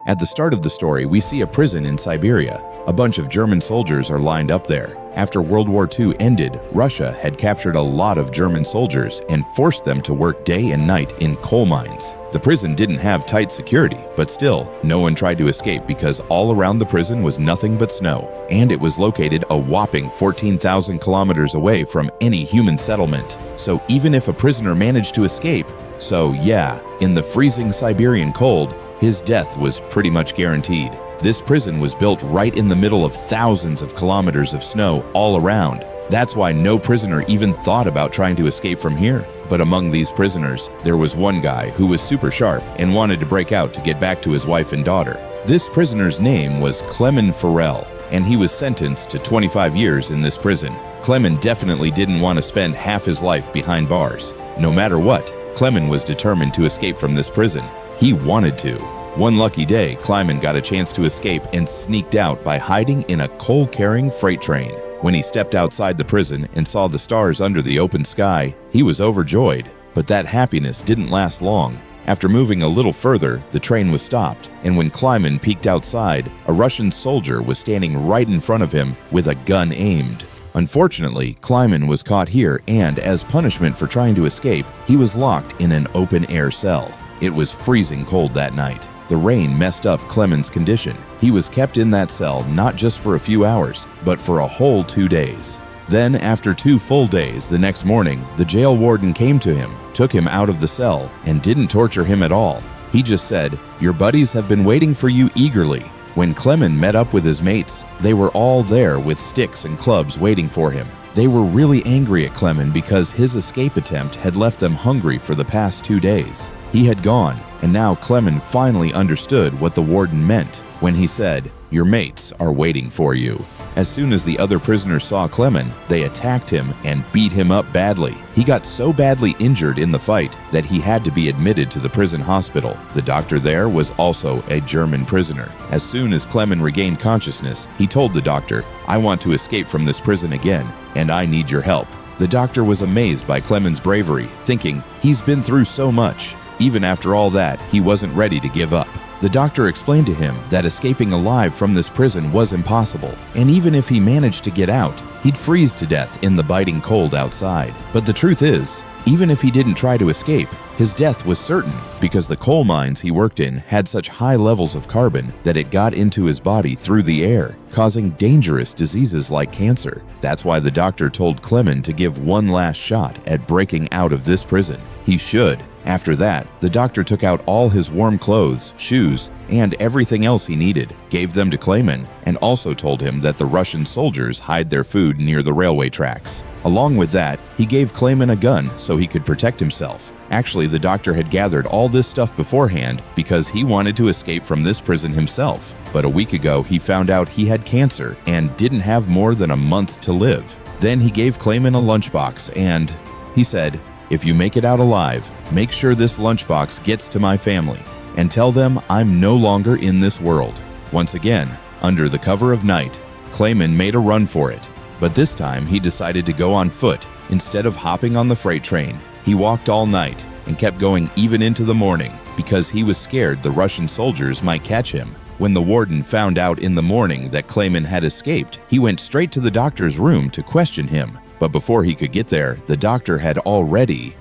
At the start of the story, we see a prison in Siberia. A bunch of German soldiers are lined up there. After World War II ended, Russia had captured a lot of German soldiers and forced them to work day and night in coal mines. The prison didn't have tight security, but still, no one tried to escape because all around the prison was nothing but snow, and it was located a whopping 14,000 kilometers away from any human settlement. So even if a prisoner managed to escape, in the freezing Siberian cold, his death was pretty much guaranteed. This prison was built right in the middle of thousands of kilometers of snow all around. That's why no prisoner even thought about trying to escape from here. But among these prisoners, there was one guy who was super sharp and wanted to break out to get back to his wife and daughter. This prisoner's name was Clement Farrell, and he was sentenced to 25 years in this prison. Clement definitely didn't want to spend half his life behind bars. No matter what, Clement was determined to escape from this prison. He wanted to. One lucky day, Clement got a chance to escape and sneaked out by hiding in a coal-carrying freight train. When he stepped outside the prison and saw the stars under the open sky, he was overjoyed. But that happiness didn't last long. After moving a little further, the train was stopped, and when Clement peeked outside, a Russian soldier was standing right in front of him with a gun aimed. Unfortunately, Clement was caught here, and as punishment for trying to escape, he was locked in an open-air cell. It was freezing cold that night. The rain messed up Clement's condition. He was kept in that cell not just for a few hours, but for a whole 2 days. Then, after 2 full days, the next morning, the jail warden came to him, took him out of the cell, and didn't torture him at all. He just said, "Your buddies have been waiting for you eagerly." When Clement met up with his mates, they were all there with sticks and clubs waiting for him. They were really angry at Clement because his escape attempt had left them hungry for the past 2 days. He had gone, and now Clement finally understood what the warden meant when he said, "Your mates are waiting for you." As soon as the other prisoners saw Clement, they attacked him and beat him up badly. He got so badly injured in the fight that he had to be admitted to the prison hospital. The doctor there was also a German prisoner. As soon as Clement regained consciousness, he told the doctor, "I want to escape from this prison again, and I need your help." The doctor was amazed by Clement's bravery, thinking, he's been through so much. Even after all that, he wasn't ready to give up. The doctor explained to him that escaping alive from this prison was impossible, and even if he managed to get out, he'd freeze to death in the biting cold outside. But the truth is, even if he didn't try to escape, his death was certain because the coal mines he worked in had such high levels of carbon that it got into his body through the air, causing dangerous diseases like cancer. That's why the doctor told Clement to give one last shot at breaking out of this prison. He should. After that, the doctor took out all his warm clothes, shoes, and everything else he needed, gave them to Clement, and also told him that the Russian soldiers hide their food near the railway tracks. Along with that, he gave Clement a gun so he could protect himself. Actually, the doctor had gathered all this stuff beforehand because he wanted to escape from this prison himself. But a week ago, he found out he had cancer and didn't have more than a month to live. Then he gave Clement a lunchbox and he said, "If you make it out alive, make sure this lunchbox gets to my family and tell them I'm no longer in this world." Once again, under the cover of night, Clement made a run for it. But this time he decided to go on foot instead of hopping on the freight train. He walked all night and kept going even into the morning because he was scared the Russian soldiers might catch him. When the warden found out in the morning that Clement had escaped, he went straight to the doctor's room to question him. But before he could get there, the doctor had already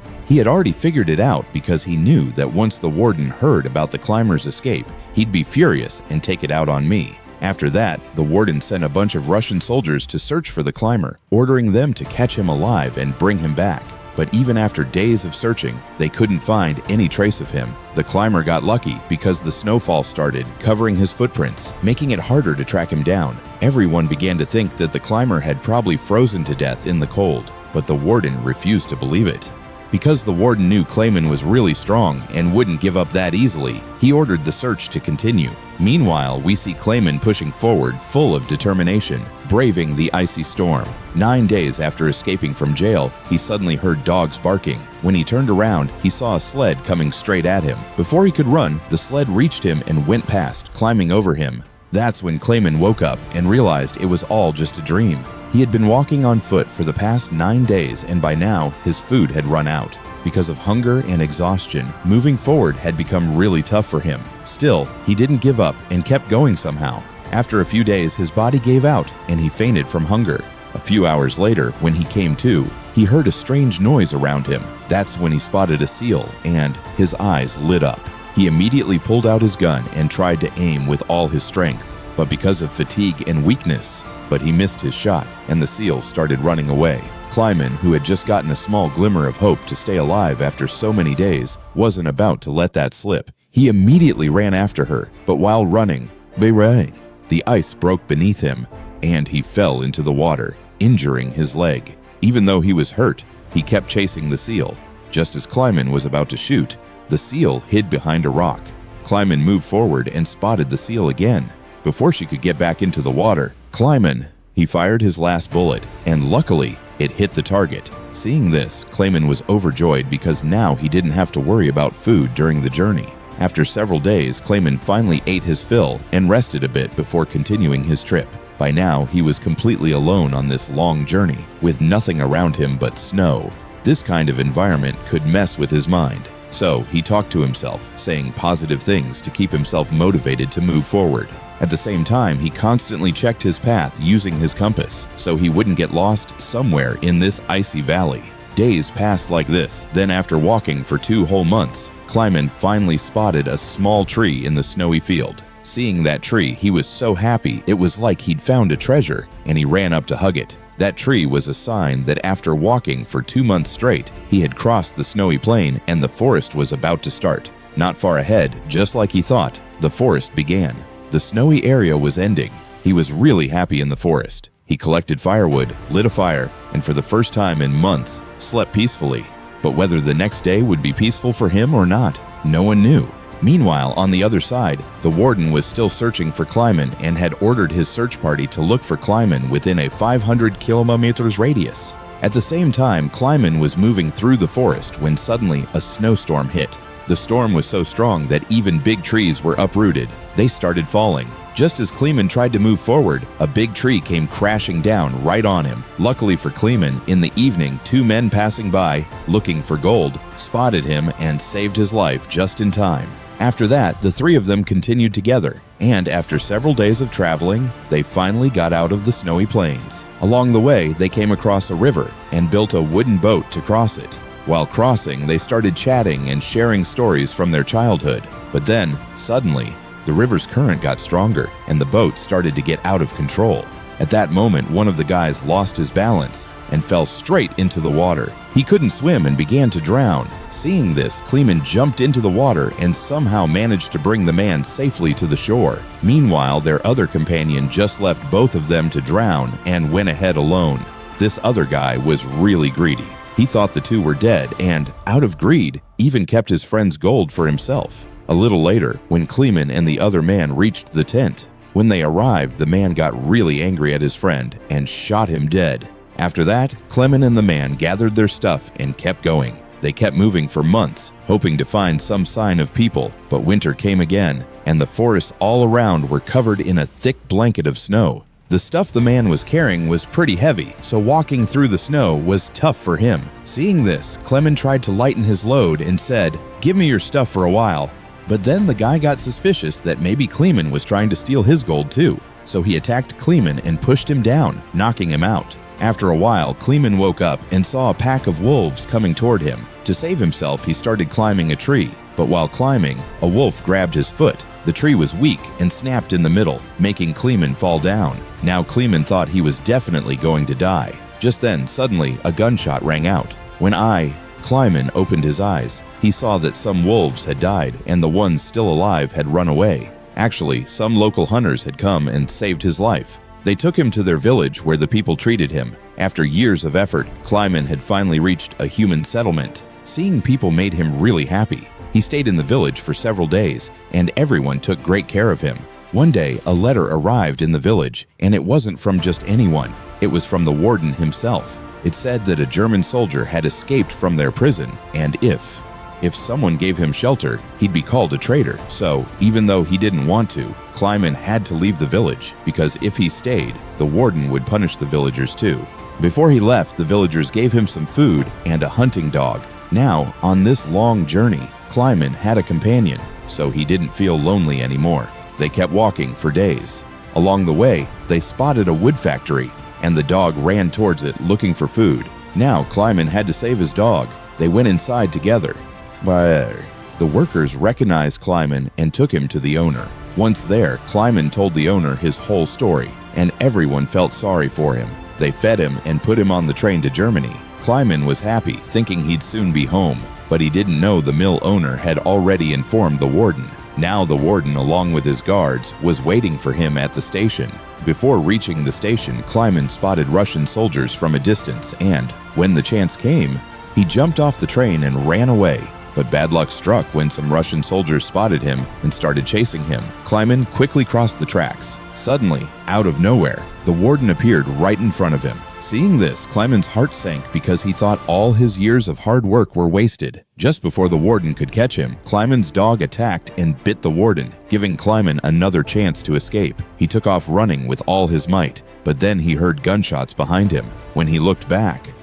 figured it out because he knew that once the warden heard about the climber's escape, he'd be furious and take it out on me. After that, the warden sent a bunch of Russian soldiers to search for the climber, ordering them to catch him alive and bring him back. But even after days of searching, they couldn't find any trace of him. The climber got lucky because the snowfall started covering his footprints, making it harder to track him down. Everyone began to think that the climber had probably frozen to death in the cold, but the warden refused to believe it. Because the warden knew Clement was really strong and wouldn't give up that easily, he ordered the search to continue. Meanwhile, we see Clement pushing forward full of determination, braving the icy storm. 9 days after escaping from jail, he suddenly heard dogs barking. When he turned around, he saw a sled coming straight at him. Before he could run, the sled reached him and went past, climbing over him. That's when Clement woke up and realized it was all just a dream. He had been walking on foot for the past 9 days, and by now, his food had run out. Because of hunger and exhaustion, moving forward had become really tough for him. Still, he didn't give up and kept going somehow. After a few days, his body gave out and he fainted from hunger. A few hours later, when he came to, he heard a strange noise around him. That's when he spotted a seal and his eyes lit up. He immediately pulled out his gun and tried to aim with all his strength, but because of fatigue and weakness, he missed his shot and the seal started running away. Kleiman, who had just gotten a small glimmer of hope to stay alive after so many days, wasn't about to let that slip. He immediately ran after her, but while running, the ice broke beneath him and he fell into the water, injuring his leg. Even though he was hurt, he kept chasing the seal. Just as Kleiman was about to shoot, the seal hid behind a rock. Kleiman moved forward and spotted the seal again. Before she could get back into the water, he fired his last bullet, and luckily, it hit the target. Seeing this, Kleiman was overjoyed because now he didn't have to worry about food during the journey. After several days, Kleiman finally ate his fill and rested a bit before continuing his trip. By now, he was completely alone on this long journey, with nothing around him but snow. This kind of environment could mess with his mind. So he talked to himself, saying positive things to keep himself motivated to move forward. At the same time, he constantly checked his path using his compass, so he wouldn't get lost somewhere in this icy valley. Days passed like this, then after walking for 2 whole months, Kleiman finally spotted a small tree in the snowy field. Seeing that tree, he was so happy it was like he'd found a treasure, and he ran up to hug it. That tree was a sign that after walking for 2 months straight, he had crossed the snowy plain and the forest was about to start. Not far ahead, just like he thought, the forest began. The snowy area was ending. He was really happy in the forest. He collected firewood, lit a fire, and for the first time in months, slept peacefully. But whether the next day would be peaceful for him or not, no one knew. Meanwhile, on the other side, the warden was still searching for Kleiman and had ordered his search party to look for Kleiman within a 500 kilometers radius. At the same time, Kleiman was moving through the forest when suddenly a snowstorm hit. The storm was so strong that even big trees were uprooted. They started falling. Just as Kleiman tried to move forward, a big tree came crashing down right on him. Luckily for Kleiman, in the evening, 2 men passing by, looking for gold, spotted him and saved his life just in time. After that, the 3 of them continued together, and after several days of traveling, they finally got out of the snowy plains. Along the way, they came across a river and built a wooden boat to cross it. While crossing, they started chatting and sharing stories from their childhood. But then, suddenly, the river's current got stronger and the boat started to get out of control. At that moment, one of the guys lost his balance and fell straight into the water. He couldn't swim and began to drown. Seeing this, Kleiman jumped into the water and somehow managed to bring the man safely to the shore. Meanwhile, their other companion just left both of them to drown and went ahead alone. This other guy was really greedy. He thought the 2 were dead and, out of greed, even kept his friend's gold for himself. A little later, when Kleiman and the other man reached the tent, when they arrived, the man got really angry at his friend and shot him dead. After that, Kleiman and the man gathered their stuff and kept going. They kept moving for months, hoping to find some sign of people, but winter came again, and the forests all around were covered in a thick blanket of snow. The stuff the man was carrying was pretty heavy, so walking through the snow was tough for him. Seeing this, Kleiman tried to lighten his load and said, "Give me your stuff for a while." But then the guy got suspicious that maybe Kleiman was trying to steal his gold too, so he attacked Kleiman and pushed him down, knocking him out. After a while, Kleiman woke up and saw a pack of wolves coming toward him. To save himself, he started climbing a tree, but while climbing, a wolf grabbed his foot. The tree was weak and snapped in the middle, making Kleiman fall down. Now Kleiman thought he was definitely going to die. Just then, suddenly, a gunshot rang out. When Kleiman opened his eyes, he saw that some wolves had died and the ones still alive had run away. Actually, some local hunters had come and saved his life. They took him to their village where the people treated him. After years of effort, Kleiman had finally reached a human settlement. Seeing people made him really happy. He stayed in the village for several days, and everyone took great care of him. One day, a letter arrived in the village, and it wasn't from just anyone. It was from the warden himself. It said that a German soldier had escaped from their prison, and if someone gave him shelter, he'd be called a traitor. So, even though he didn't want to, Kleiman had to leave the village, because if he stayed, the warden would punish the villagers too. Before he left, the villagers gave him some food and a hunting dog. Now, on this long journey, Kleiman had a companion, so he didn't feel lonely anymore. They kept walking for days. Along the way, they spotted a wood factory, and the dog ran towards it looking for food. Now, Kleiman had to save his dog. They went inside together. But the workers recognized Kleiman and took him to the owner. Once there, Kleiman told the owner his whole story, and everyone felt sorry for him. They fed him and put him on the train to Germany. Kleiman was happy, thinking he'd soon be home, but he didn't know the mill owner had already informed the warden. Now the warden, along with his guards, was waiting for him at the station. Before reaching the station, Kleiman spotted Russian soldiers from a distance, and when the chance came, he jumped off the train and ran away. But bad luck struck when some Russian soldiers spotted him and started chasing him. Kleiman quickly crossed the tracks. Suddenly, out of nowhere, the warden appeared right in front of him. Seeing this, Kleiman's heart sank because he thought all his years of hard work were wasted. Just before the warden could catch him, Kleiman's dog attacked and bit the warden, giving Kleiman another chance to escape. He took off running with all his might, but then he heard gunshots behind him. When he looked back,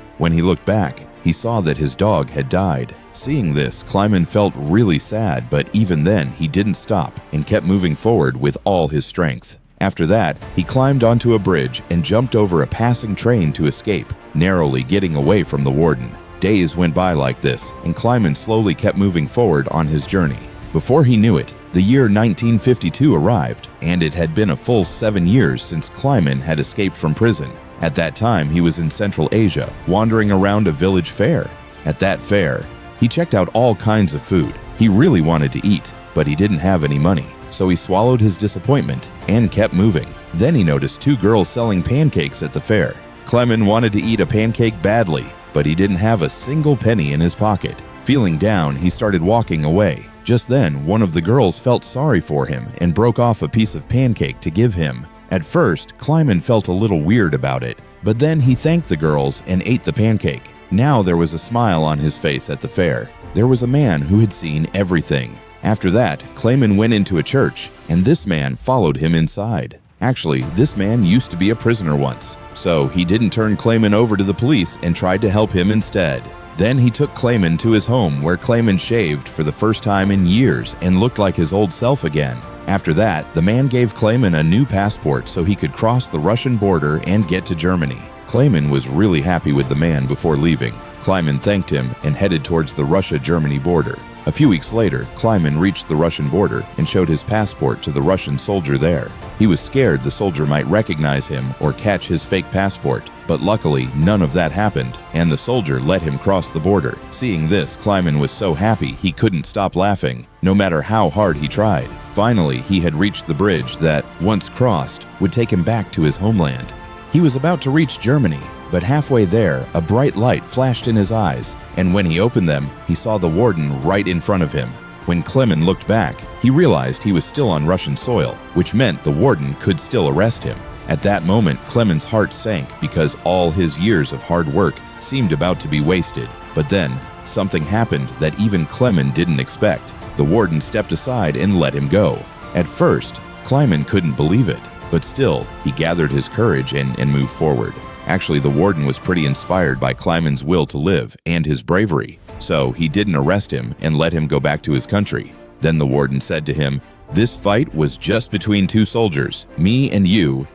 he saw that his dog had died. Seeing this, Kleiman felt really sad, but even then, he didn't stop and kept moving forward with all his strength. After that, he climbed onto a bridge and jumped over a passing train to escape, narrowly getting away from the warden. Days went by like this, and Kleiman slowly kept moving forward on his journey. Before he knew it, the year 1952 arrived, and it had been a full 7 years since Kleiman had escaped from prison. At that time, he was in Central Asia, wandering around a village fair. At that fair, he checked out all kinds of food. He really wanted to eat, but he didn't have any money, so he swallowed his disappointment and kept moving. Then he noticed 2 girls selling pancakes at the fair. Kleiman wanted to eat a pancake badly, but he didn't have a single penny in his pocket. Feeling down, he started walking away. Just then, one of the girls felt sorry for him and broke off a piece of pancake to give him. At first, Kleiman felt a little weird about it, but then he thanked the girls and ate the pancake. Now there was a smile on his face at the fair. There was a man who had seen everything. After that, Kleiman went into a church, and this man followed him inside. Actually, this man used to be a prisoner once, so he didn't turn Kleiman over to the police and tried to help him instead. Then he took Kleiman to his home, where Kleiman shaved for the first time in years and looked like his old self again. After that, the man gave Kleiman a new passport so he could cross the Russian border and get to Germany. Kleiman was really happy with the man before leaving. Kleiman thanked him and headed towards the Russia-Germany border. A few weeks later, Kleiman reached the Russian border and showed his passport to the Russian soldier there. He was scared the soldier might recognize him or catch his fake passport, but luckily none of that happened, and the soldier let him cross the border. Seeing this, Kleiman was so happy he couldn't stop laughing, no matter how hard he tried. Finally, he had reached the bridge that, once crossed, would take him back to his homeland. He was about to reach Germany, but halfway there, a bright light flashed in his eyes, and when he opened them, he saw the warden right in front of him. When Kleiman looked back, he realized he was still on Russian soil, which meant the warden could still arrest him. At that moment, Kleiman's heart sank because all his years of hard work seemed about to be wasted. But then, something happened that even Kleiman didn't expect. The warden stepped aside and let him go. At first, Kleiman couldn't believe it, but still, he gathered his courage and moved forward. Actually, the warden was pretty inspired by Kleiman's will to live and his bravery, so he didn't arrest him and let him go back to his country. Then the warden said to him, "This fight was just between 2 soldiers, me and you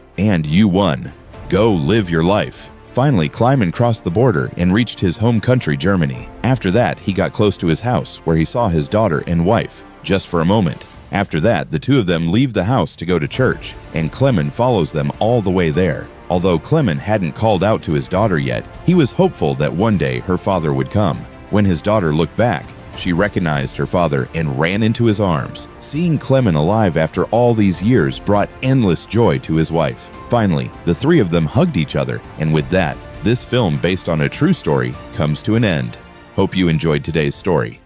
won. Go live your life." Finally, Kleiman crossed the border and reached his home country, Germany. After that, he got close to his house, where he saw his daughter and wife, just for a moment. After that, the 2 of them leave the house to go to church, and Kleiman follows them all the way there. Although Kleiman hadn't called out to his daughter yet, he was hopeful that one day her father would come. When his daughter looked back, she recognized her father and ran into his arms. Seeing Kleiman alive after all these years brought endless joy to his wife. Finally, the 3 of them hugged each other, and with that, this film based on a true story comes to an end. Hope you enjoyed today's story.